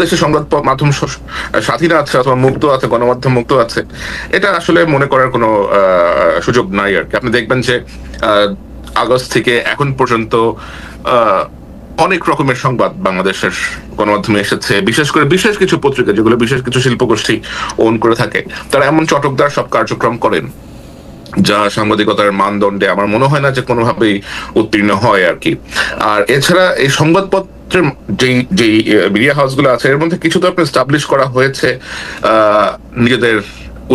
দেশের সংবাদ মাধ্যম স্বাধীন আছে অথবা মুক্ত আছে, গণমাধ্যম মুক্ত আছে, এটা আসলে মনে করার কোনো সুযোগ নাই আর কি। আপনি দেখবেন যে আগস্ট থেকে এখন পর্যন্ত অনেক রকমের সংবাদ বাংলাদেশের গণমাধ্যমে এসেছে, বিশেষ করে বিশেষ কিছু পত্রিকা যেগুলো বিশেষ কিছু শিল্পগোষ্ঠী ওন করে থাকে, তারা এমন চটকদার সব কার্যক্রম করেন যা সাংবাদিকতার মানদণ্ডে আমার মনে হয় না যে কোনোভাবেই উত্তীর্ণ হয় আর কি। আর এছাড়া এই সংবাদপত্রের যেই মিডিয়া হাউসগুলো আছে এর মধ্যে কিছু তো আপনি এস্টাবলিশ করা হয়েছে নিজেদের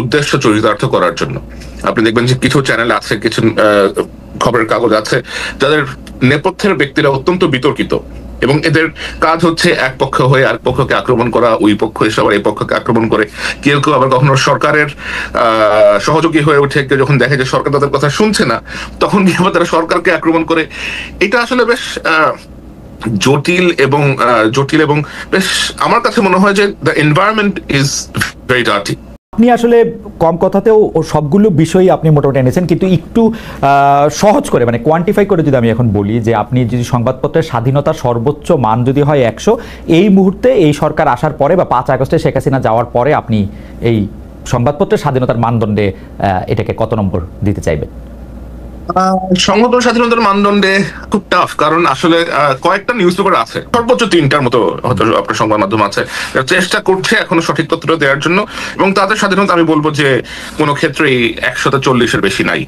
উদ্দেশ্য চরিতার্থ করার জন্য। আপনি দেখবেন যে কিছু চ্যানেল আছে, কিছু খবরের কাগজ আছে যাদের নেপথ্যের ব্যক্তিরা অত্যন্ত বিতর্কিত, এবং এদের কাজ হচ্ছে এক পক্ষ হয়ে আরেক পক্ষকে আক্রমণ করা, ওই পক্ষ এসে আবার এই পক্ষকে আক্রমণ করে, কেউ কেউ আবার কখনো সরকারের সহযোগী হয়ে উঠে, কেউ যখন দেখে যে সরকার তাদের কথা শুনছে না তখন কি আবার তারা সরকারকে আক্রমণ করে। এটা আসলে বেশ জটিল এবং বেশ আমার কাছে মনে হয় যে the environment is very dirty. আপনি আসলে কম কথাতেও সবগুলো বিষয়ই আপনি মোটামুটি এনেছেন, কিন্তু একটু সহজ করে মানে কোয়ান্টিফাই করে যদি আমি এখন বলি যে আপনি যদি সংবাদপত্রের স্বাধীনতার সর্বোচ্চ মান যদি হয় 100, এই মুহূর্তে এই সরকার আসার পরে বা 5 আগস্টে শেখ হাসিনা যাওয়ার পরে আপনি এই সংবাদপত্রের স্বাধীনতার মানদণ্ডে এটাকে কত নম্বর দিতে চাইবেন? সংবাদ স্বাধীনতার মানদণ্ডে খুব টাফ, কারণ আসলে কয়েকটা নিউজ পেপার আছে, সর্বোচ্চ 3টার মতো হয়তো আপনার সংবাদ মাধ্যম আছে, চেষ্টা করছে এখনো সঠিক তথ্যটা দেওয়ার জন্য, এবং তাদের স্বাধীনতা আমি বলবো যে কোনো ক্ষেত্রেই 140-এর বেশি নাই।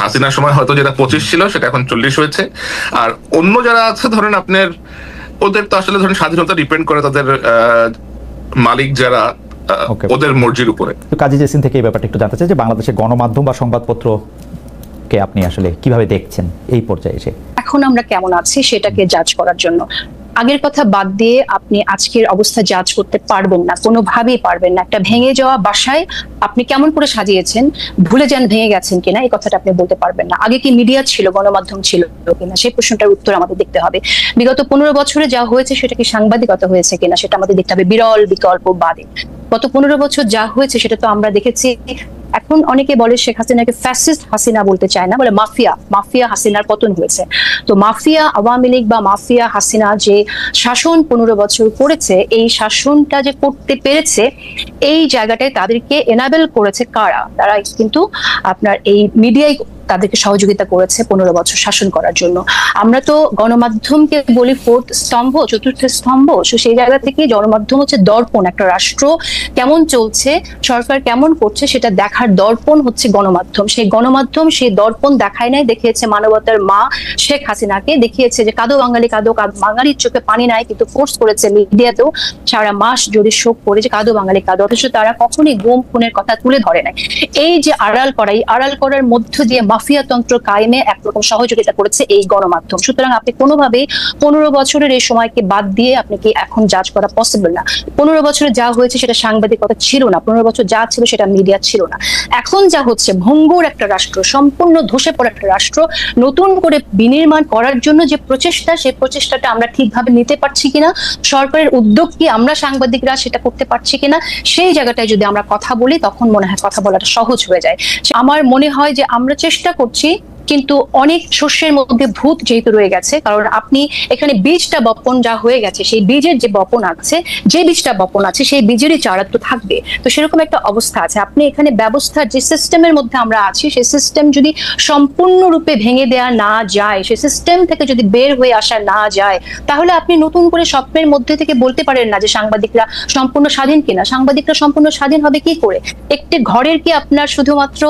হাসিনার সময় হয়তো যেটা 25 ছিল সেটা এখন 40 হয়েছে। আর অন্য যারা আছে ধরেন আপনার, ওদের তো আসলে ধরেন স্বাধীনতা ডিপেন্ড করে তাদের মালিক যারা, ওদের মর্জির উপরে। কাজী জেসিন থেকে এই ব্যাপারটা একটু জানতে চাই যে বাংলাদেশের গণমাধ্যম বা সংবাদপত্র কে আপনি আসলে কিভাবে দেখছেন এই পর্যায়ে এসে? এখন আমরা কেমন আছি সেটাকে জাজ করার জন্য আগের কথা বাদ দিয়ে আপনি আজকের অবস্থা জাজ করতে পারবেন না, কোনোভাবেই পারবেন না। একটা ভেঙে যাওয়া বাসায় আপনি কেমন করে সাজিয়েছেন, ভুলে যান ভেঙে গেছেন কিনা, এই কথাটা আপনি বলতে পারবেন না। আগে কি মিডিয়া ছিল, গণমাধ্যম ছিল কিনা, সেই প্রশ্নটার উত্তর আমাদের দেখতে হবে। বিগত 15 বছরে যা হয়েছে সেটা কি সাংবাদিকতা হয়েছে কিনা সেটা আমাদের দেখতে হবে, বিরল বিকল্প বাদে। গত 15 বছর যা হয়েছে সেটা তো আমরা দেখেছি। এখন অনেকে বলে শেখ হাসিনাকে ফ্যাসিস্ট হাসিনা বলতে চায় না, বলে মাফিয়া হাসিনার পতন হয়েছে। তো মাফিয়া আওয়ামী লীগ বা মাফিয়া হাসিনা যে শাসন 15 বছর করেছে, এই শাসনটা যে করতে পেরেছে এই জায়গাটায় তাদেরকে এনাবেল করেছে কারা? তারা কিন্তু আপনার এই মিডিয়ায় তাদেরকে সহযোগিতা করেছে 15 বছর শাসন করার জন্য। আমরা তো গণমাধ্যমকে বলি ফোর্থ স্তম্ভ, চতুর্থ স্তম্ভ। সেই জায়গা থেকে গণমাধ্যম হচ্ছে দর্পণ, একটা রাষ্ট্র কেমন চলছে, সরকার কেমন করছে সেটা দেখার দর্পণ হচ্ছে গণমাধ্যম। সেই গণমাধ্যম সেই দর্পণ দেখায় নাই, দেখিয়েছে মানবতার মা শেখ হাসিনাকে, দেখিয়েছে যে কাঁদো বাঙালি কাঁদো, বাঙালির চোখে পানি নাই, কিন্তু ফোর্স করেছে মিডিয়াতেও সারা মাস যদি শোক করে যে কাঁদো বাঙালি কাঁদো, অথচ তারা কখনোই গুম খুনের কথা তুলে ধরে নাই। এই যে আড়াল করা, এই আড়াল করার মধ্য দিয়ে মাফিয়াতন্ত্র কায়েমে একরকম সহযোগিতা করেছে এই গণমাধ্যম। সুতরাং আপনি কোনোভাবেই 15 বছরের এই সময়কে বাদ দিয়ে আপনি কি এখন জাজ করা পসিবল না। 15 বছরে যা হয়েছে সেটা সাংবাদিকতা ছিল না, 15 বছর যা ছিল সেটা মিডিয়া ছিল না। এখন যা হচ্ছে ভঙ্গুর একটা রাষ্ট্র, সম্পূর্ণ ধসে পড়া একটা রাষ্ট্র নতুন করে বিনির্মাণ করার জন্য যে প্রচেষ্টা, সেই প্রচেষ্টাটা আমরা ঠিকভাবে নিতে পারছি কিনা, সরকারের উদ্যোগ কি আমরা সাংবাদিকরা সেটা করতে পারছি কিনা, সেই জায়গাটায় যদি আমরা কথা বলি তখন মনে হয় কথা বলাটা সহজ হয়ে যায়। আমার মনে হয় যে আমরা চেষ্টা করছি, কিন্তু অনেক শস্যের মধ্যে ভূত যেহেতু রয়ে গেছে, কারণ আপনি এখানে বীজটা বপন যা হয়ে গেছে, সেই বীজের যে বপন আছে, যে বীজটা বপন আছে সেই বীজেরই চারা তো থাকবে। তো সেরকম একটা অবস্থা আছে। আপনি এখানে ব্যবস্থার যে সিস্টেমের মধ্যে আমরা আছি, সেই সিস্টেম যদি সম্পূর্ণরূপে ভেঙে দেয়া না যায়, সেই সিস্টেম থেকে যদি বের হয়ে আসা না যায়, তাহলে আপনি নতুন করে স্বপ্নের মধ্যে থেকে বলতে পারেন না যে সাংবাদিকরা সম্পূর্ণ স্বাধীন কিনা। সাংবাদিকরা সম্পূর্ণ স্বাধীন হবে কি করে? একটি ঘরের কি আপনার শুধুমাত্র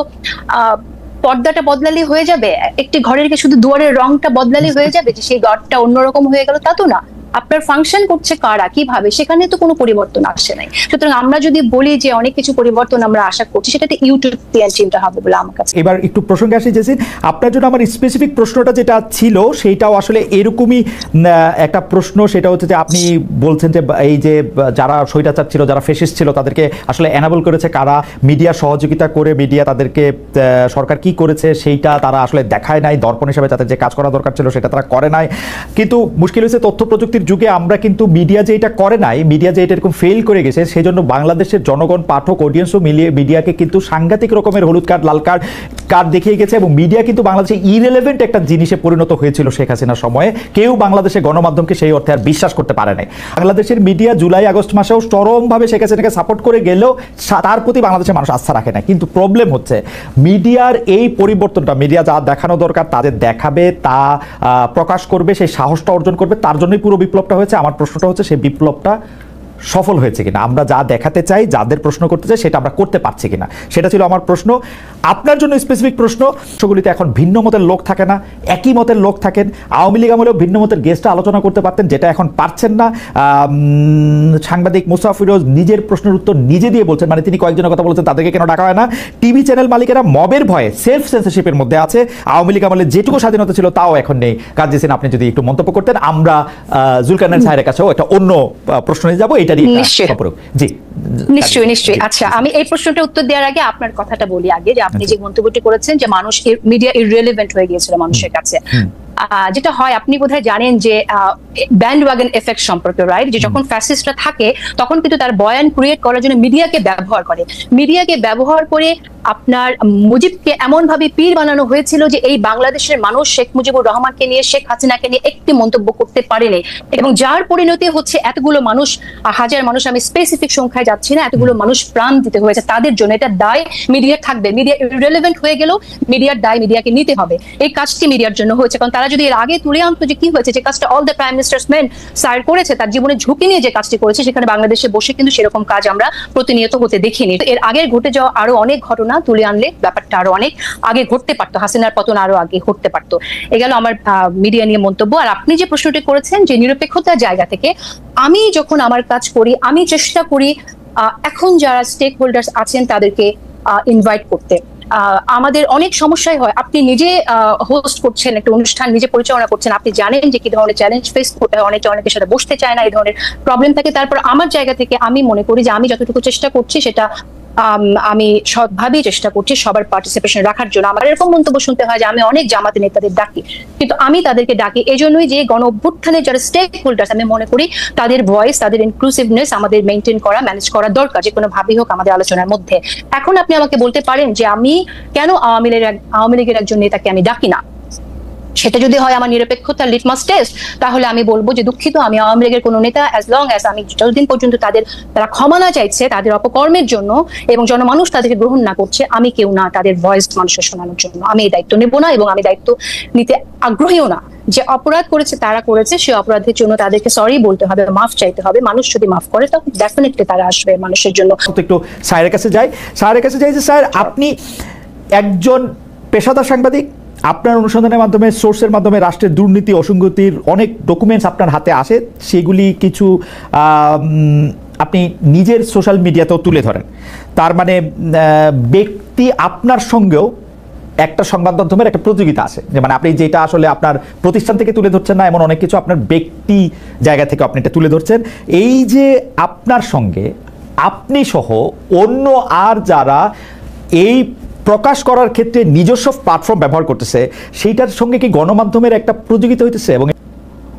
পর্দাটা বদলালে হয়ে যাবে? একটি ঘরের কি শুধু দুয়ারের রংটা বদলালে হয়ে যাবে যে সেই ঘরটা অন্যরকম হয়ে গেল? তা তো না। আপনার ফাংশন করছে কারা, কিভাবে, সেখানে তো কোনো পরিবর্তন আসে নাই। সুতরাং আমরা যদি বলি যে অনেক কিছু পরিবর্তন আমরা আশা করছি, সেটাতে ইউটোপিয়ান চিন্তা হবে বলে আমার কাছে। এবার একটু প্রসঙ্গে আসি জেসিন, আপনার জন্য আমার স্পেসিফিক প্রশ্নটা যেটা ছিল সেইটাও আসলে এরকমই একটা প্রশ্ন। সেটা হচ্ছে যে আপনি বলছেন যে এই যে যারা স্বৈরাচার ছিল, যারা ফ্যাসিস্ট ছিল, তাদেরকে আসলে এনাবল করেছে কারা, মিডিয়া সহযোগিতা করে, মিডিয়া তাদেরকে সরকার কি করেছে সেইটা তারা আসলে দেখায় নাই, দর্পণ হিসেবে তাদের যে কাজ করা দরকার ছিল সেটা তারা করে নাই। কিন্তু মুশকিল হয়েছে তথ্য প্রযুক্তি 2021-এর যুগে আমরা কিন্তু মিডিয়া যে এটা করে নাই, মিডিয়া যে এটা এরকম ফেল করে গেছে, সেই জন্য বাংলাদেশের জনগণ, পাঠক, অডিয়েন্সও মিলিয়ে মিডিয়াকে কিন্তু সাংঘাতিক রকমের হলুদ কার্ড, লাল কার্ড দেখিয়ে গেছে, এবং মিডিয়া কিন্তু বাংলাদেশে ইরেলেভেন্ট একটা জিনিসে পরিণত হয়েছিল শেখ হাসিনার সময়ে। কেউ বাংলাদেশের গণমাধ্যমকে সেই অর্থে আর বিশ্বাস করতে পারে নাই। বাংলাদেশের মিডিয়া জুলাই আগস্ট মাসেও চরমভাবে শেখ হাসিনাকে সাপোর্ট করে গেলেও তার প্রতি বাংলাদেশের মানুষ আস্থা রাখে না। কিন্তু প্রবলেম হচ্ছে মিডিয়ার এই পরিবর্তনটা, মিডিয়া যা দেখানো দরকার তাদের দেখাবে, তা প্রকাশ করবে, সেই সাহসটা অর্জন করবে, তার জন্যই পুরো বিপ্লবটা হয়েছে। আমার প্রশ্নটা হচ্ছে সেই বিপ্লবটা সফল হয়েছে কিনা, আমরা যা দেখাতে চাই, যাদের প্রশ্ন করতে চাই সেটা আমরা করতে পারছি কিনা, সেটা ছিল আমার প্রশ্ন। আপনার জন্য স্পেসিফিক প্রশ্ন, সেগুলিতে এখন ভিন্ন মতের লোক থাকে না, একই মতের লোক থাকেন। আওয়ামী লীগ আমলেও ভিন্ন মতের গেস্টটা আলোচনা করতে পারতেন, যেটা এখন পারছেন না। সাংবাদিক মুসা ফিরোজ নিজের প্রশ্নের উত্তর নিজে দিয়ে বলছেন, মানে তিনি কয়েকজনের কথা বলছেন তাদেরকে কেন ডাকা হয় না। টিভি চ্যানেল মালিকেরা মবের ভয়ে সেলফ সেন্সরশিপের মধ্যে আছে। আওয়ামী লীগ আমলে যেটুকু স্বাধীনতা ছিল তাও এখন নেই। কাজী হোসেন, আপনি যদি একটু মন্তব্য করতেন, আমরা জুলকারনাইন সাহেবের কাছেও একটা অন্য প্রশ্ন নিয়ে যাবো। নিশ্চয়ই। আচ্ছা, আমি এই প্রশ্নটা উত্তর দেওয়ার আগে আপনার কথাটা বলি আগে, যে আপনি যে মন্তব্যটি করেছেন যে মানুষ মিডিয়া ইররিলেভেন্ট হয়ে গিয়েছিল মানুষের কাছে। যেটা হয়, আপনি বোধহয় জানেন যে ব্যান্ড ওয়াগন এফেক্ট সম্পর্কে, রাইট? যে যখন ফ্যাসিস্টরা থাকে তখন কিন্তু তার বয়ান ক্রিয়েট করার জন্য মিডিয়াকে ব্যবহার করে আপনার মুজিবকে এমন ভাবে পীর বানানো হয়েছিল যে এই বাংলাদেশের মানুষ শেখ মুজিবুর রহমানকে নিয়ে, শেখ হাসিনাকে নিয়ে একটি মন্তব্য করতে পারেনি, এবং যার পরিণতি হচ্ছে এতগুলো মানুষ, হাজার মানুষ, আমি স্পেসিফিক সংখ্যায় যাচ্ছি না, এতগুলো মানুষ প্রাণ দিতে হয়েছে তাদের জন্য। এটা দায় মিডিয়া থাকবে। মিডিয়া ইররিলেভেন্ট হয়ে গেলেও মিডিয়ার দায় মিডিয়াকে নিতে হবে। এই কাজটি মিডিয়ার জন্য হয়েছে, কারণ তারা যদি এর আগে তুলে আনতো যে কি হয়েছে, যে কাজটা all the prime ministers main sir করেছে, তার জীবনে ঝুঁকি নিয়ে যে কাজটি করেছে, সেখানে বাংলাদেশে বসে কিন্তু সেরকম কাজ আমরা প্রতিনিয়ত হতে দেখিনি। এর আগের ঘটে যাওয়া আরো অনেক ঘটনা তুলে আনলে ব্যাপারটা আরো অনেক আগে ঘটতে পারতো, হাসিনার পতন আরো আগে ঘটতে পারতো। এগুলো আমার মিডিয়া নিয়ে মন্তব্য। আর আপনি যে প্রশ্নটি করেছেন যে নিরপেক্ষতার জায়গা থেকে, আমি যখন আমার কাজ করি আমি চেষ্টা করি এখন যারা স্টেক হোল্ডার্স আছেন তাদেরকে ইনভাইট করতে। আমাদের অনেক সমস্যাই হয়, আপনি নিজে হোস্ট করছেন একটা অনুষ্ঠান, নিজে পরিচালনা করছেন, আপনি জানেন যে কি ধরনের চ্যালেঞ্জ ফেস করতে হয়, অনেকের সাথে বসতে চায় না, এই ধরনের প্রবলেম থাকে। তারপর আমার জায়গা থেকে আমি মনে করি যে আমি যতটুকু চেষ্টা করছি সেটা আমি সৎভাবেই চেষ্টা করছি সবার পার্টিসিপেশন রাখার জন্য। আমার এরকম মন্তব্য শুনতে হয় যে আমি অনেক জামাতে নেতাদের ডাকি, কিন্তু আমি তাদেরকে ডাকি এজন্যই যে গণ অভ্যুত্থানের যারা স্টেক হোল্ডার্স, আমি মনে করি তাদের ভয়েস, তাদের ইনক্লুসিভনেস আমাদের মেনটেন করা, ম্যানেজ করা দরকার, যে কোনো ভাবেই হোক আমাদের আলোচনার মধ্যে। এখন আপনি আমাকে বলতে পারেন যে আমি কেন আওয়ামী লীগের একজন নেতাকে আমি ডাকি না। সেটা যদি হয় আমার নিরপেক্ষতার লিটমাস টেস্ট, তাহলে আমি বলবো যে দুঃখিত, আমি আওয়ামী লীগের কোনো নেতা, অ্যাজ লং অ্যাজ আমি যতদিন পর্যন্ত তারা ক্ষমা না চাইছে তাদের অপকর্মের জন্য এবং জনমানুষ তাদেরকে গ্রহণ না করছে, আমি কেউ না তাদের ভয়েস মানুষের শোনানোর জন্য। আমি এই দায়িত্ব নেব না, এবং আমি দায়িত্ব নিতে আগ্রহীও না। যে অপরাধ করেছে তারা করেছে, সে অপরাধের জন্য তাদেরকে সরি বলতে হবে, মাফ চাইতে হবে। মানুষ যদি মাফ করে তখন ডেফিনেটলি তারা আসবে মানুষের জন্য। একটু স্যারের কাছে যাই যে স্যার, আপনি একজন পেশাদার সাংবাদিক, আপনার অনুসন্ধানের মাধ্যমে, সোর্সের মাধ্যমে রাষ্ট্রের দুর্নীতি, অসঙ্গতির অনেক ডকুমেন্টস আপনার হাতে আসে, সেগুলি কিছু আপনি নিজের সোশ্যাল মিডিয়াতেও তুলে ধরেন। তার মানে ব্যক্তি আপনার সঙ্গেও একটা সংবাদ মাধ্যমের একটা প্রতিযোগিতা আছে, যে মানে আপনি যেটা আসলে আপনার প্রতিষ্ঠান থেকে তুলে ধরছেন না, এমন অনেক কিছু আপনার ব্যক্তি জায়গা থেকে আপনি এটা তুলে ধরছেন। এই যে আপনার সঙ্গে আপনি সহ অন্য আর যারা এই প্রকাশ করার ক্ষেত্রে নিজস্ব প্ল্যাটফর্ম ব্যবহার করতেছে, সেইটার সঙ্গে কি গণমাধ্যমের একটা প্রতিযোগিতা হইতেছে? এবং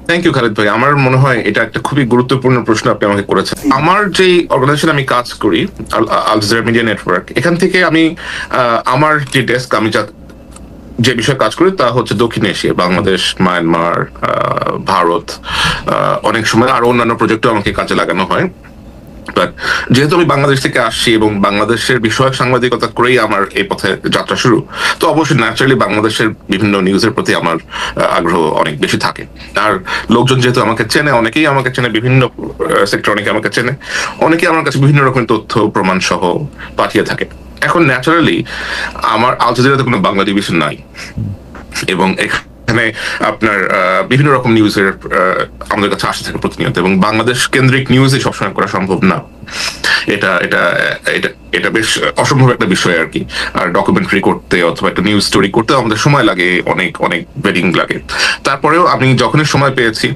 থ্যাংক ইউ খালিদ ভাই, আমার মনে হয় এটা একটা খুবই গুরুত্বপূর্ণ প্রশ্ন আপনি আমাকে করেছেন। আমার যে অর্গানাইজেশন আমি কাজ করি, আল জাজিরা মিডিয়া নেটওয়ার্ক, এখান থেকে আমি আমার যে ডেস্ক, আমি যে বিষয়ে কাজ করি তা হচ্ছে দক্ষিণ এশিয়া, বাংলাদেশ, মায়ানমার, ভারত, অনেক সময় আরো অন্যান্য প্রজেক্টও আমাকে কাজে লাগানো হয়। যেহেতু আমি বাংলাদেশ থেকে আসছি এবং বাংলাদেশের বিষয়ক সাংবাদিকতা করেই আমার এই পথে যাত্রা শুরু, তো অবশ্যই ন্যাচারালি বাংলাদেশের বিভিন্ন নিউজের প্রতি আমার আগ্রহ অনেক বেশি থাকে। আর লোকজন যেহেতু আমাকে চেনে, অনেকেই আমাকে চেনে, বিভিন্ন সেক্টর অনেকে আমাকে চেনে, অনেকেই আমার কাছে বিভিন্ন রকমের তথ্য প্রমাণ সহ পাঠিয়ে থাকে। এখন ন্যাচারালি আমার আল জাজিরাতে কোনো বাংলা ডিভিশন নাই, এবং এখানে আপনার বিভিন্ন রকম নিউজের আমাদের কাছে আসতে থাকে প্রতিনিয়ত, এবং বাংলাদেশ কেন্দ্রিক নিউজে সবসময় করা সম্ভব না। এটা বেশ অসম্ভব একটা বিষয় আর কি। আর ডকুমেন্টারি করতে অথবা একটা নিউজ স্টোরি করতে আমাদের সময় লাগে, অনেক ওয়েটিং লাগে। তারপরেও আমি যখনই সময় পেয়েছি,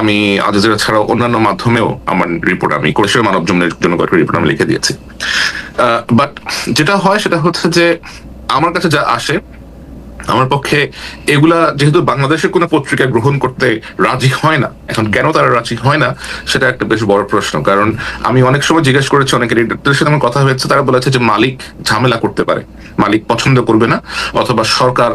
আমি আল জাজিরা ছাড়াও অন্যান্য মাধ্যমেও আমার রিপোর্ট, আমি কোরেশীয় মানব জন্য কয়েকটা রিপোর্ট আমি লিখে দিয়েছি। বাট যেটা হয় সেটা হচ্ছে যে আমার কাছে যা আসে আমার পক্ষে এগুলা যেহেতু বাংলাদেশের কোনো পত্রিকা গ্রহণ করতে রাজি হয় না, এখন কেন তারা রাজি হয় না সেটা একটা বেশ বড় প্রশ্ন। কারণ আমি অনেক সময় জিজ্ঞেস করেছি, অনেক এডিটরদের সাথে আমার কথা হয়েছে, তারা বলেছে যে মালিক ঝামেলা করতে পারে, মালিক পছন্দ করবে না, অথবা সরকার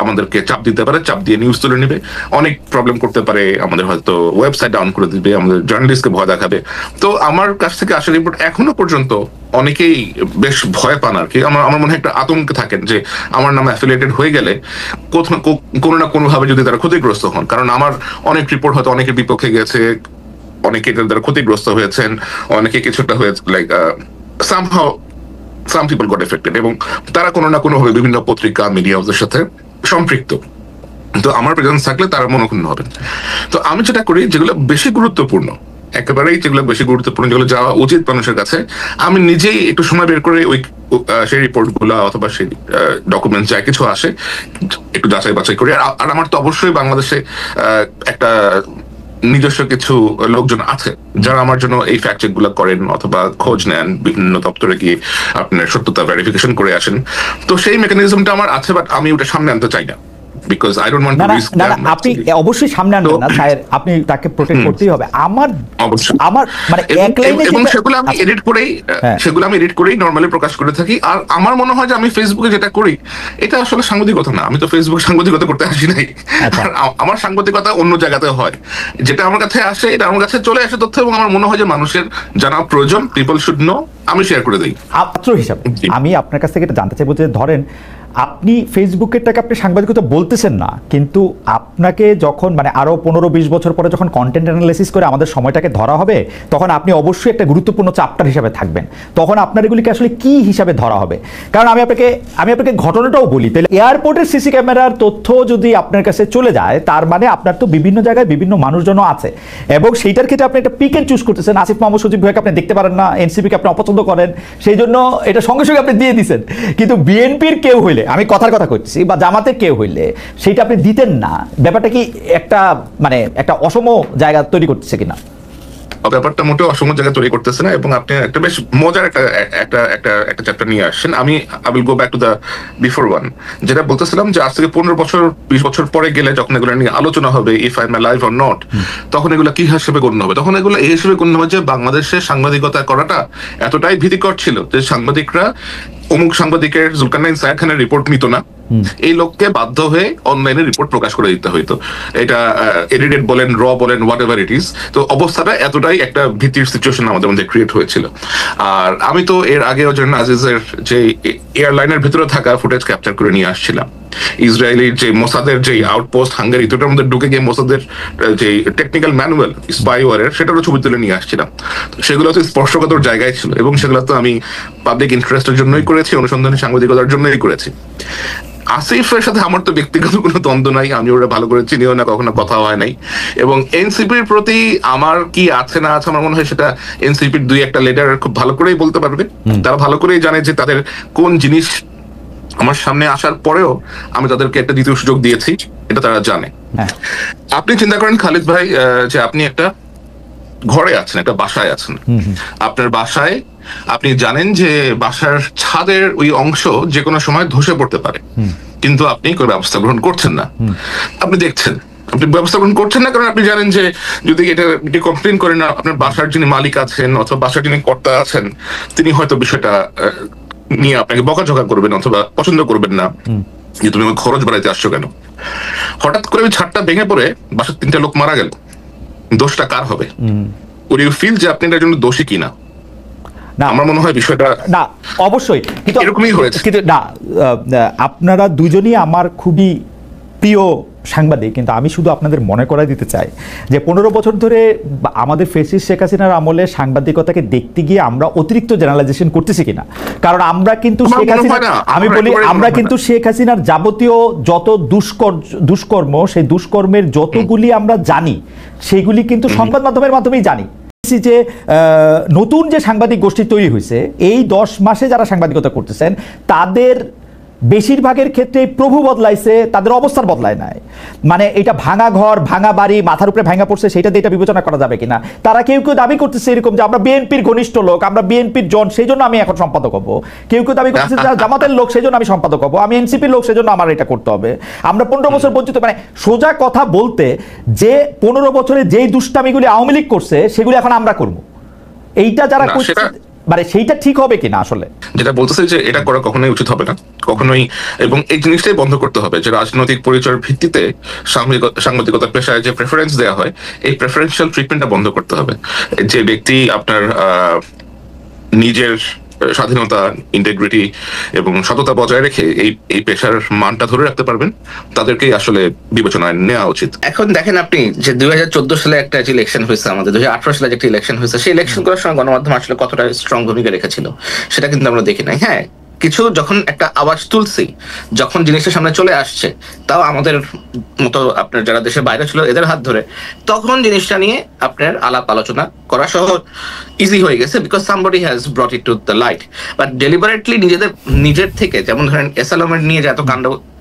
আমাদেরকে চাপ দিতে পারে, চাপ দিয়ে নিউজ তুলে নেবে, অনেক প্রবলেম করতে পারে, আমাদের হয়তো ওয়েবসাইট ডাউন করে দিবে, আমাদের জার্নালিস্টকে ভয় দেখাবে। তো আমার কাছ থেকে আসা রিপোর্ট এখনো পর্যন্ত অনেকেই বেশ ভয় পান আর কি। আমার মনে হয় একটা আতঙ্কে থাকেন যে আমার নামে অ্যাফিলিয়েটেড হয়ে গেলে কোনো না কোনো ভাবে যদি তারা ক্ষতিগ্রস্ত হন। কারণ আমার অনেক রিপোর্ট হয়তো অনেকের বিপক্ষে গেছে, অনেকে এটার দ্বারা ক্ষতিগ্রস্ত হয়েছেন, অনেকে কিছুটা হয়েছে, like some people goat affected, এবং তারা কোনো না কোনো ভাবে বিভিন্ন পত্রিকা মিডিয়া হাউসের সাথে সম্পৃক্ত। তো আমার প্রেজেন্স থাকলে তারা মনোক্ষুণ্ণ হবেন। তো আমি যেটা করি, যেগুলো বেশি গুরুত্বপূর্ণ, একেবারেই যেগুলো বেশি গুরুত্বপূর্ণ, যেগুলো যাওয়া উচিত মানুষের কাছে, আমি নিজেই একটু সময় বের করে ওই সেই রিপোর্ট গুলা অথবা সেই ডকুমেন্ট যা কিছু আসে একটু যাচাই বাছাই করি। আর আমার তো অবশ্যই বাংলাদেশে একটা নিজস্ব কিছু লোকজন আছে যারা আমার জন্য এই ফ্যাক্ট চেক গুলা করেন অথবা খোঁজ নেন, বিভিন্ন দপ্তরে গিয়ে আপনার সত্যতা ভেরিফিকেশন করে আসেন। তো সেই মেকানিজমটা আমার আছে, বাট আমি ওটা সামনে আনতে চাই না, because I don't want to risk. না, আপনি অবশ্যই সামনে আনবেন না স্যার, আপনি তাকে প্রোটেক্ট করতেই হবে। আমার মানে এক লাইনে, এবং সেগুলো আমি এডিট করেই নরমালি প্রকাশ করে থাকি। আর আমার মনে হয় যে আমি ফেসবুকে যেটা করি এটা আসলে সাংবাদিকতা না, আমি তো ফেসবুক সাংবাদিকতা করতে আসি নাই। আমার সাংবাদিকতা অন্য জায়গাতে হয়, যেটা আমার কাছে আসে, এটা আমার কাছে চলে আসে তথ্য, এবং আমার মনে হয় যে মানুষের জানা প্রয়োজন, পিপল শুড নো, আমি শেয়ার করে দিই। ছাত্র হিসাবে আমি আপনার কাছ থেকে এটা জানতে চাইবো যে ধরেন আপনি ফেসবুকেরটাকে আপনি সাংবাদিকতা বলতেছেন না, কিন্তু আপনাকে যখন মানে আরো 15-20 বছর পরে যখন কন্টেন্ট অ্যানালাইসিস করে আমাদের সময়টাকে ধরা হবে, তখন আপনি অবশ্যই একটা গুরুত্বপূর্ণ চ্যাপ্টার হিসাবে থাকবেন। তখন আপনার এগুলিকে আসলে কি হিসাবে ধরা হবে? কারণ আমি আপনাকে ঘটনাটাও বলি, তাহলে এয়ারপোর্টের সিসি ক্যামেরার তথ্য যদি আপনার কাছে চলে যায়, তার মানে আপনার তো বিভিন্ন জায়গায় বিভিন্ন মানুষজনও আছে, এবং সেইটার ক্ষেত্রে আপনি একটা পিক এন্ড চুজ করতেছেন। আসিফ মাহমুদ সজীব ভাইকে আপনি দেখতে পারেন না, এনসিপিকে আপনি অপছন্দ করেন, সেই জন্য এটা সঙ্গে সঙ্গে আপনি দিয়ে দিচ্ছেন। কিন্তু বিএনপির কেউ হইলে, আমি কথার কথা করছি, বা জামাতের কেউ হইলে সেইটা আপনি দিতেন না। ব্যাপারটা কি একটা মানে একটা অসম জায়গা তৈরি করতেছে কিনা? ব্যাপারটা মোটেও অসম জায়গা তৈরি করতেছে না, এবং আপনি একটা বেশ মজার একটা চ্যাপ্টার নিয়ে আসছেন। I will go back to the before one, যেটা বলতেছিলাম যে আজ থেকে 15-20 বছর পরে গেলে যখন এগুলো নিয়ে আলোচনা হবে, if I am alive or not, তখন এগুলো কি হিসেবে গণ্য হবে? তখন এগুলো এই হিসেবে গণ্য হবে যে বাংলাদেশে সাংবাদিকতা করাটা এতটাই ভীতিকর ছিল যে সাংবাদিকরা অমুক সাংবাদিকের জুলকারনাইন সায়েদ খানের রিপোর্ট নিত না, এই লোককে বাধ্য হয়ে অনলাইনে রিপোর্ট প্রকাশ করে দিতে হইতো, এটা এডিটেড বলেন, র বলেন, হোয়াট এভার ইট ইজ। তো অবস্থাটা এতটাই একটা ভীতির সিচুয়েশন আমাদের মধ্যে ক্রিয়েট হয়েছিল। আর আমি তো এর আগেও জন্য আজিজের যে এয়ারলাইনের ভিতরে থাকা ফুটেজ ক্যাপচার করে নিয়ে আসছিলাম, ইসরায়েলির যে মোসাদের যে আউটপোস্ট হাঙ্গেরি, দুটোর মধ্যে ঢুকে গিয়ে মোসাদের যে টেকনিক্যাল ম্যানুয়াল স্পাইওয়ারের, সেটারও ছবি তুলে নিয়ে আসছিলাম। সেগুলো তো স্পর্শকাতর জায়গায় ছিল, এবং সেগুলো তো আমি পাবলিক ইন্টারেস্টের জন্যই করেছি, অনুসন্ধানী সাংবাদিকতার জন্যই করেছি। আসিফের সাথে আমার তো ব্যক্তিগত কোনো দ্বন্দ্ব নাই, আমি ওরা ভালো করে চিনিও না, কখনো কথা হয় নাই। এবং এনসিপির প্রতি আমার কি আছে না আছে, আমার মনে হয় সেটা এনসিপির 2-1 লিডার খুব ভালো করেই বলতে পারবে। তারা ভালো করেই জানে যে তাদের কোন জিনিস আমার সামনে আসার পরেও আমি তাদেরকে একটা দ্বিতীয় সুযোগ দিয়েছি, এটা তারা জানে। আপনি চিন্তা করেন খালিদ ভাই, যে আপনি একটা ঘরে আছেন, একটা বাসায় আছেন, আপনার বাসায় আপনি জানেন যে বাসার ছাদের ওই অংশ যে কোনো সময় ধসে পড়তে পারে, কিন্তু আপনি কোনো ব্যবস্থা গ্রহণ করছেন না। আপনি দেখছেন, আপনি ব্যবস্থা গ্রহণ করছেন না, কারণ আপনি জানেন যে যদি এটা কমপ্লেন করেন না, আপনার বাসার যিনি মালিক আছেন অথবা বাসার যিনি কর্তা আছেন, তিনি হয়তো বিষয়টা নিয়ে আপনাকে বকাঝকা করবেন অথবা পছন্দ করবেন না, যে তুমি খরচ বাড়াইতে আসছো কেন। হঠাৎ করে ওই ছাদটা ভেঙে পড়ে বাসার 3টা লোক মারা গেল, দোষটা কার হবে? উড ইউ ফিল যে আপনি এটার জন্য দোষী কিনা? না, আমার মনে হয় বিষয়টা না, অবশ্যই কিন্তু এরকমই হয়েছে। কিন্তু না, আপনারা দুজনই আমার খুবই প্রিয় সাংবাদিক, কিন্তু আমি শুধু আপনাদের মনে করাই দিতে চাই যে 15 বছর ধরে আমাদের ফ্যাসিস্ট শেখ হাসিনার আমলে সাংবাদিকতাকে দেখতে গিয়ে আমরা অতিরিক্ত জেনারেলাইজেশন করতেছি কিনা। কারণ আমরা কিন্তু শেখ হাসিনা, আমি বলি আমরা কিন্তু শেখ হাসিনার যাবতীয় যত দুষ্কর্ম, সেই দুষ্কর্মের যতগুলি আমরা জানি, সেগুলি কিন্তু সংবাদ মাধ্যমের মাধ্যমেই জানি। যে নতুন যে সাংবাদিক গোষ্ঠী তৈরি হয়েছে, এই 10 মাসে যারা সাংবাদিকতা করতেছেন, তাদের বেশিরভাগের ক্ষেত্রে প্রভু বদলাইছে, তাদের অবস্থান বদলায় নাই। মানে এটা ভাঙা ঘর, ভাঙা বাড়ি, মাথার উপরে ভাঙা পড়ছে, সেটা দিয়ে এটা বিবেচনা করা যাবে কিনা। তারা কেউ কেউ দাবি করতেছে এরকম যে আমরা বিএনপির ঘনিষ্ঠ লোক, আমরা বিএনপির জন, সেই জন্য আমি এখন সম্পাদক হবো। কেউ কেউ দাবি করতেছে জামাতের লোক, সেই জন্য আমি সম্পাদক হবো। আমি এনসিপির লোক, সেই জন্য আমার এটা করতে হবে। আমরা 15 বছর বঞ্চিত, মানে সোজা কথা বলতে যে 15 বছরে যেই দুষ্টামিগুলি আওয়ামী লীগ করছে সেগুলি এখন আমরা করবো, এইটা যারা করছে, মানে সেইটা ঠিক হবে কিনা আসলে যেটা বলতেছে যে এটা করা কখনোই উচিত হবে না, কখনোই। এবং এই জিনিসটাই বন্ধ করতে হবে যে রাজনৈতিক পরিচয়ের ভিত্তিতে সাংবাদিকতা পেশায় যে প্রেফারেন্স দেওয়া হয়, এই প্রেফারেন্সিয়াল ট্রিটমেন্টটা বন্ধ করতে হবে। যে ব্যক্তি আপনার নিজের স্বাধীনতা, ইন্টিগ্রিটি এবং সততা বজায় রেখে এই পেশার মানটা ধরে রাখতে পারবেন, তাদেরকেই আসলে বিবেচনায় নেওয়া উচিত। এখন দেখেন আপনি যে 2014 সালে একটা ইলেকশন হয়েছে, আমাদের 2018 সালে একটা ইলেকশন হয়েছে, সেই ইলেকশন করার সময় গণমাধ্যম আসলে কতটা স্ট্রং ভূমিকা রেখেছিল সেটা কিন্তু আমরা দেখি নাই। হ্যাঁ, কিছু যখন একটা আওয়াজ তুলছি, যখন জিনিসটা সামনে চলে আসছে, তাও আমাদের মতো আপনার যারা দেশের বাইরে ছিল এদের হাত ধরে, তখন জিনিসটা নিয়ে আপনার আলাপ আলোচনা করা সহ ইজি হয়ে গেছে, because somebody has brought it to the light. But deliberately নিজের থেকে, যেমন ধরেন এসালমের নিয়ে যে এত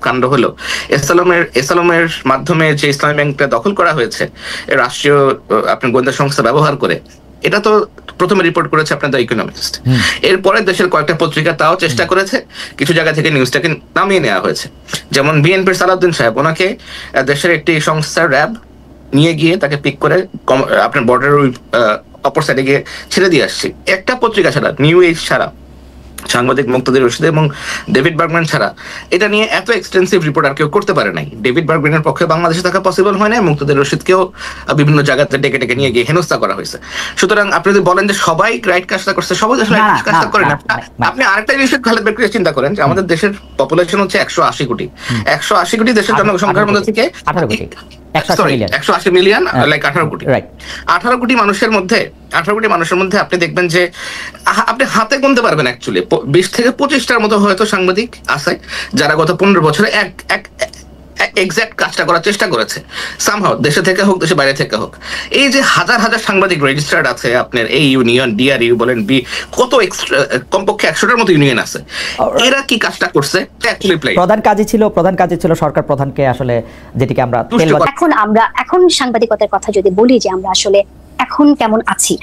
কাণ্ড হলো, এসালমের মাধ্যমে যে ইসলামী ব্যাংকটা দখল করা হয়েছে রাষ্ট্রীয় আপনার গোয়েন্দা সংস্থা ব্যবহার করে, এটা তো প্রথমে রিপোর্ট করেছে আপনার দ্য ইকোনমিস্ট। এরপরে দেশের কয়েকটা পত্রিকা তাও চেষ্টা করেছে, কিছু জায়গা থেকে নিউজটাকে নামিয়ে নেওয়া হয়েছে। যেমন বিএনপির সালাউদ্দিন সাহেব, ওনাকে দেশের একটি সংস্থার র্যাব নিয়ে গিয়ে তাকে পিক করে আপনার বর্ডারের অপর সাইডে গিয়ে ছেড়ে দিয়ে আসছে। একটা পত্রিকা ছাড়া, নিউ এজ ছাড়া, সাংবাদিক মুক্তাদির রশিদ এবং ডেভিড বার্গম্যান ছাড়া এটা নিয়ে এত এক্সটেন্সিভ রিপোর্ট আর কেউ করতে পারে নাই। ডেভিড বার্গম্যানের পক্ষে বাংলাদেশে থাকা পসিবল হয় না, মুক্তাদির রশিদকেও বিভিন্ন জায়গাতে ডেকে নিয়ে গিয়ে হেনস্থা করা হয়েছে। সুতরাং আপনি যদি বলেন যে সবাই রাইট কাজটা করছে, সবাই আসলে কাজটা করে না। আপনি আরেকটা জিনিস খালেদ বেকরি চিন্তা করেন যে আমাদের দেশের পপুলেশন হচ্ছে 180 কোটি। 180 কোটি দেশের জনসংখ্যার মধ্যে থেকে 180 মিলিয়ন, লাইক 18 কোটি। 18 কোটি মানুষের মধ্যে আপনি দেখবেন যে আপনি হাতে গুনতে পারবেন অ্যাকচুয়ালি 20 থেকে 25টার মতো হয়তো সাংবাদিক আছে যারা গত 15 বছরে এক্সাক্ট কাজটা করার চেষ্টা করেছে, সামহাও দেশে থেকে হোক, দেশে বাইরে থেকে হোক। এই যে হাজার হাজার সাংবাদিক রেজিস্টার্ড আছে আপনার, এই ইউনিয়ন, ডিআরইউ বলেন, কত কমপক্ষে 100টার মতো ইউনিয়ন আছে, এরা কি কাজটা করছে? প্রধান কাজই ছিল সরকার প্রধানকে আসলে, যেটিকে আমরা এখন সাংবাদিকতার কথা যদি বলি যে আমরা আসলে এখন কেমন আছি,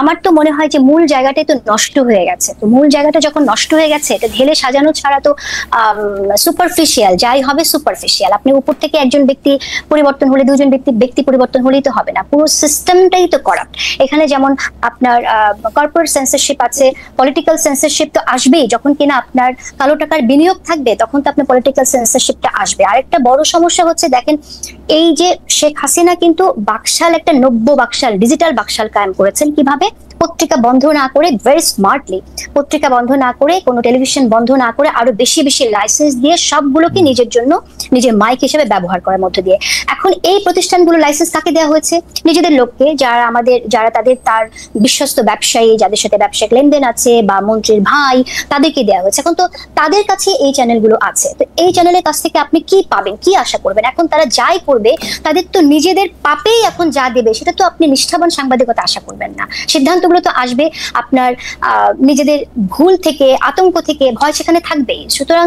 আমার তো মনে হয় যে মূল জায়গাটাই তো নষ্ট হয়ে গেছে। তো মূল জায়গাটা যখন নষ্ট হয়ে গেছে, এটা ঢেলে সাজানো ছাড়া তো সুপারফিশিয়াল যাই হবে সুপারফিশিয়াল। আপনি উপর থেকে একজন ব্যক্তি পরিবর্তন হলে, দুজন ব্যক্তি পরিবর্তন হলেই তো হবে না, পুরো সিস্টেমটাই তো করাপ্ট। এখানে যেমন আপনার কর্পোরেট সেন্সরশিপ আছে, পলিটিক্যাল সেন্সরশিপ তো আসবেই। যখন কিনা আপনার কালো টাকার বিনিয়োগ থাকবে, তখন তো আপনার পলিটিক্যাল সেন্সরশিপটা আসবে। আরেকটা বড় সমস্যা হচ্ছে, দেখেন এই যে শেখ হাসিনা কিন্তু বাকশাল, একটা নব্য বাকশাল, ডিজিটাল বাকশাল কায়েম করেছেন। কিভাবে? পত্রিকা বন্ধ না করে, ভেরি স্মার্টলি পত্রিকা বন্ধ না করে, কোনো টেলিভিশন বন্ধ না করে, আরো বেশি বেশি লাইসেন্স দিয়ে সবগুলোকে নিজের জন্য, নিজের মাইক হিসেবে ব্যবহার করার মধ্য দিয়ে। এখন এই প্রতিষ্ঠানগুলো লাইসেন্স কাকে দেওয়া হয়েছে? নিজেদের লোককে, যারা তার বিশ্বস্ত ব্যবসায়ী, যাদের সাথে ব্যবসায়িক লেনদেন আছে, বা মন্ত্রীর ভাই, তাদেরকে দেওয়া হয়েছে। এখন তো তাদের কাছে এই চ্যানেলগুলো আছে, তো এই চ্যানেলের কাছ থেকে আপনি কি পাবেন, কি আশা করবেন? এখন তারা যাই করবে, তাদের তো নিজেদের পাপেই এখন যা দেবে, সেটা তো আপনি নিষ্ঠাবান সাংবাদিকতা আশা করবেন না। সিদ্ধান্তগুলো তো আসবে আপনার নিজেদের ভুল থেকে, আতঙ্ক থেকে, ভয় সেখানে থাকবেই। সুতরাং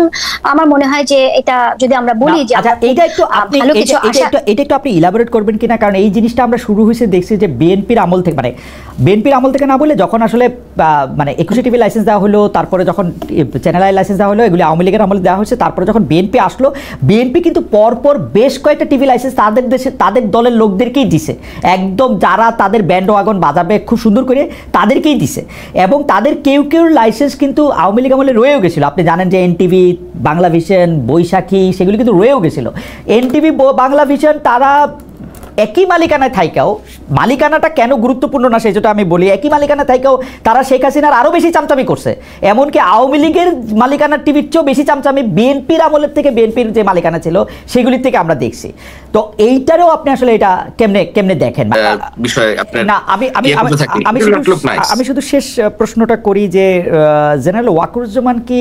আমার মনে হয় যে এটা যদি আমরা বলি যে এটা একটু আপনি ইলাবোরেট করবেন কিনা, কারণ এই জিনিসটা আমরা শুরু হয়েছে দেখছি যে বিএনপির আমল থেকে না বলে, যখন আসলে মানে 21 টিভি লাইসেন্স দেওয়া হলো, তারপরে যখন চ্যানেল আই লাইসেন্স দেওয়া হলো, এগুলি আওয়ামী লীগের আমলে দেওয়া হয়েছে। তারপরে যখন বিএনপি আসলো, বিএনপি কিন্তু পরপর বেশ কয়েকটা টিভি লাইসেন্স তাদের দলের লোকদেরকেই দিছে, একদম যারা তাদের ব্যান্ড ওয়াগন বাজাবে খুব সুন্দর করে তাদেরকেই দিছে। এবং তাদের কেউ লাইসেন্স কিন্তু আওয়ামী লীগ আমলে রয়েও গেছিলো। আপনি জানেন যে এনটিভি, বাংলা ভিশন, বৈশাখী, সেগুলি কিন্তু রয়েও গেছিলো। এনটিভি, বাংলা ভিশন, তারা একই মালিকানায় থাইকাও, মালিকানাটা কেন গুরুত্বপূর্ণ না সেটা আমি বলি, একই মালিকানা থাইকাও তারা শেখ হাসিনার আরও বেশি চামচামি করছে। এমনকি আওয়ামী লীগের মালিকানার টিভির চেয়েও বেশি চামচামি বিএনপির আমলের থেকে, বিএনপির যে মালিকানা ছিল সেগুলির থেকে আমরা দেখছি। তো এইটারও আপনি আসলে এটা কেমনে দেখেন? না, আমি শুধু শেষ প্রশ্নটা করি যে জেনারেল ওয়াকারুজ্জামান কি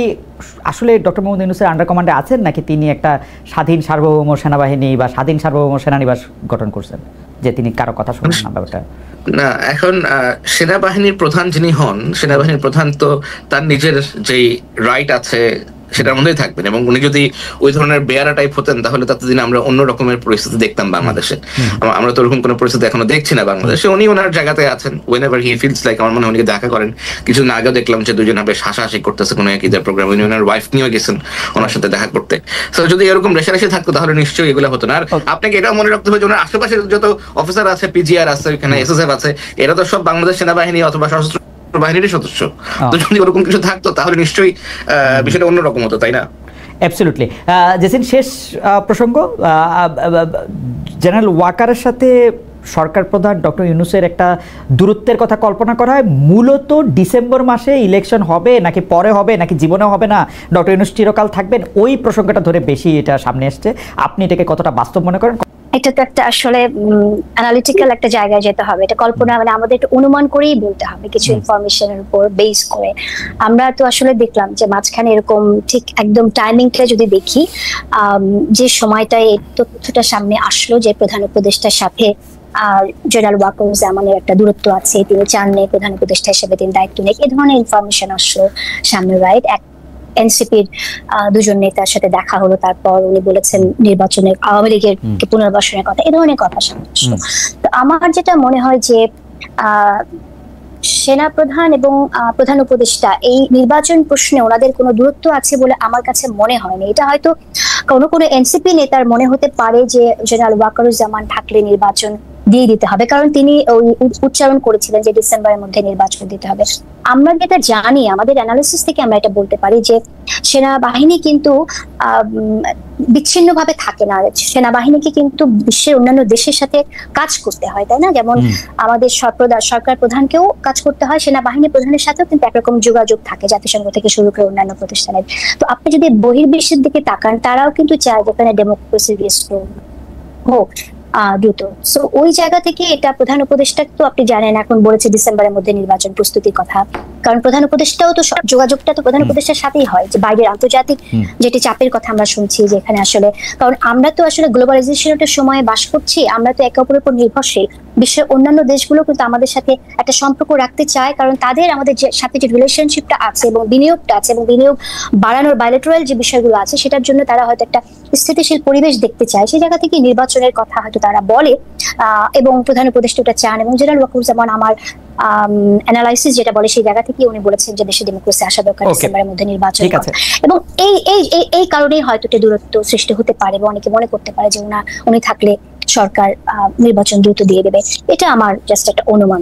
আসলে ডক্টর মোহাম্মদ ইউনূসের আন্ডার কমান্ডে আছেন, নাকি তিনি একটা স্বাধীন সার্বভৌম সেনাবাহিনী বা স্বাধীন সার্বভৌম সেনানিবাস গঠন করছেন, যে তিনি কারো কথা শুনছেন না? ব্যাপারটা না, এখন সেনাবাহিনীর প্রধান যিনি হন, সেনাবাহিনীর প্রধান তো তার নিজের যেই রাইট আছে সেটার মধ্যেই থাকবেন। এবং উনি যদি ওই ধরনের বেয়ারা টাইপ হতেন তাহলে ততদিন আমরা অন্য রকমের পরিস্থিতি দেখতাম বাংলাদেশে। আমরা তো ওরকম কোনো পরিস্থিতি এখনো দেখছি না বাংলাদেশে। উনি ওনার জায়গাতে আছেন, whenever he feels like। আমার মনে হয় উনি দেখা করেন। কিছুদিন আগেও দেখলাম যে দুজন বেশ হাসাহাসি করতেছে কোনো এক ঈদের প্রোগ্রাম, উনি ওনার ওয়াইফ নিয়েও গেছেন ওনার সাথে দেখা করতে। তো যদি এরকম রেশারেশি থাকতো তাহলে নিশ্চয়ই এগুলো হতো না। আর আপনাকে এটাও মনে রাখতে হবে যে ওনার আশেপাশে যত অফিসার আছে, পিজিআর আছে, এখানে এসএসএফ আছে, এরা তো সব বাংলাদেশ সেনাবাহিনী অথবা সশস্ত্র বাহিনীর সদস্য। তো যদি ওরকম কিছু থাকতো তাহলে নিশ্চয়ই বিষয়টা অন্যরকম হতো, তাই না? অ্যাবসলিউটলি। জেসিন, শেষ প্রসঙ্গ, জেনারেল ওয়াকারের সাথে সরকার প্রধান ডক্টর ইউনূসের একটা দূরত্বের কথা কল্পনা করা হয়। মূলত ডিসেম্বর মাসে ইলেকশন হবে নাকি পরে হবে নাকি জীবনে হবে না, ডক্টর ইউনূস চিরকাল থাকবেন, ওই প্রসঙ্গটা ধরে বেশি এটা সামনে এসছে। আপনি এটাকে কতটা বাস্তব মনে করেন? এটা তো একটা আসলে অ্যানালিটিক্যাল একটা জায়গায় যেতে হবে, এটা কল্পনা মানে আমাদের একটু অনুমান করেই বলতে হবে কিছু ইনফরমেশনের উপর বেস করে। আমরা তো আসলে দেখলাম যে মাঝখানে এরকম ঠিক একদম টাইমিংটা যদি দেখি, যে সময়টায় এই তথ্যটা সামনে আসলো যে প্রধান উপদেষ্টার সাথে জেনারেল ওয়াকারুজ্জামানের একটা দূরত্ব আছে, তিনি চান না প্রধান উপদেষ্টা হিসেবে তিনি দায়িত্ব নেই, এই ধরনের ইনফরমেশন আসলো সামনে, রাইট? এনসিপির দুজন নেতার সাথে দেখা হলো, তারপর উনি বলেছেন নির্বাচনের আওয়ামী লীগের পুনর্বাসনের কথা, এই ধরনের কথা সামনে আসলো। তো আমার যেটা মনে হয় যে সেনা প্রধান এবং প্রধান উপদেষ্টা এই নির্বাচন প্রশ্নে ওনাদের কোনো দূরত্ব আছে বলে আমার কাছে মনে হয়নি। এটা হয়তো কোনো এনসিপি নেতার মনে হতে পারে যে জেনারেল ওয়াকারুজ্জামান থাকলে নির্বাচন দিয়ে দিতে হবে, কারণ তিনি ওই উচ্চারণ করেছিলেন যে ডিসেম্বরের মধ্যে নির্বাচন দিতে হবে। আমরা যেটা জানি, আমাদের অ্যানালিসিস থেকে আমরা এটা বলতে পারি যে সেনাবাহিনী কিন্তু বিচ্ছিন্নভাবে থাকে না, সেনাবাহিনীকে কিন্তু বিশ্বের অন্যান্য দেশের সাথে কাজ করতে হয়, তাই না? যেমন আমাদের সরকার প্রধানকেও কাজ করতে হয়, সেনাবাহিনী প্রধানের সাথেও কিন্তু একরকম যোগাযোগ থাকে জাতিসংঘ থেকে শুরু করে অন্যান্য প্রতিষ্ঠানের। তো আপনি যদি বহির্বিশ্বের দিকে তাকান, তারাও কিন্তু চায় যেখানে ডেমোক্রেসি রিস্টোর হোক দ্রুত। সো ওই জায়গা থেকে এটা প্রধান উপদেষ্টা তো আপনি জানেন এখন বলেছে ডিসেম্বরের মধ্যে নির্বাচন প্রস্তুতির কথা, কারণ প্রধান উপদেষ্টাও তো যোগাযোগটা তো প্রধান উপদেষ্টার সাথেই হয়, যে বাইরের আন্তর্জাতিক যেটি চাপের কথা আমরা শুনছি যে এখানে আসলে, কারণ আমরা তো আসলে গ্লোবালাইজেশনের সময়ে বাস করছি, আমরা তো একে অপরের উপর নির্ভরশীল। বিশ্বের অন্যান্য দেশগুলো কিন্তু আমাদের সাথে একটা সম্পর্ক রাখতে চায়, কারণ তাদের আমাদের সাথে যে রিলেশনশিপটা আছে এবং বিনিয়োগটা আছে এবং বিনিয়োগ বাড়ানোর বাইলেটারাল যে বিষয়গুলো আছে সেটার জন্য তারা হয়তো একটা স্থিতিশীল পরিবেশ দেখতে চায়। সেই জায়গা থেকে নির্বাচনের কথা হয়তো তারা বলে এবং প্রধান উপদেষ্টা ওটা চান। এবং জেনারেল ওয়াকারুজ্জামান আমার অ্যানালাইসিস যেটা বলে সেই জায়গা থেকে উনি বলেছেন যে দেশে ডেমোক্রেসি আসা দরকার, ডিসেম্বরের মধ্যে নির্বাচন। এবং এই কারণেই হয়তো একটা দূরত্ব সৃষ্টি হতে পারে এবং অনেকে মনে করতে পারে যে উনি থাকলে সরকার নির্বাচন দ্রুত দিয়ে দেবে। এটা আমার জাস্ট একটা অনুমান।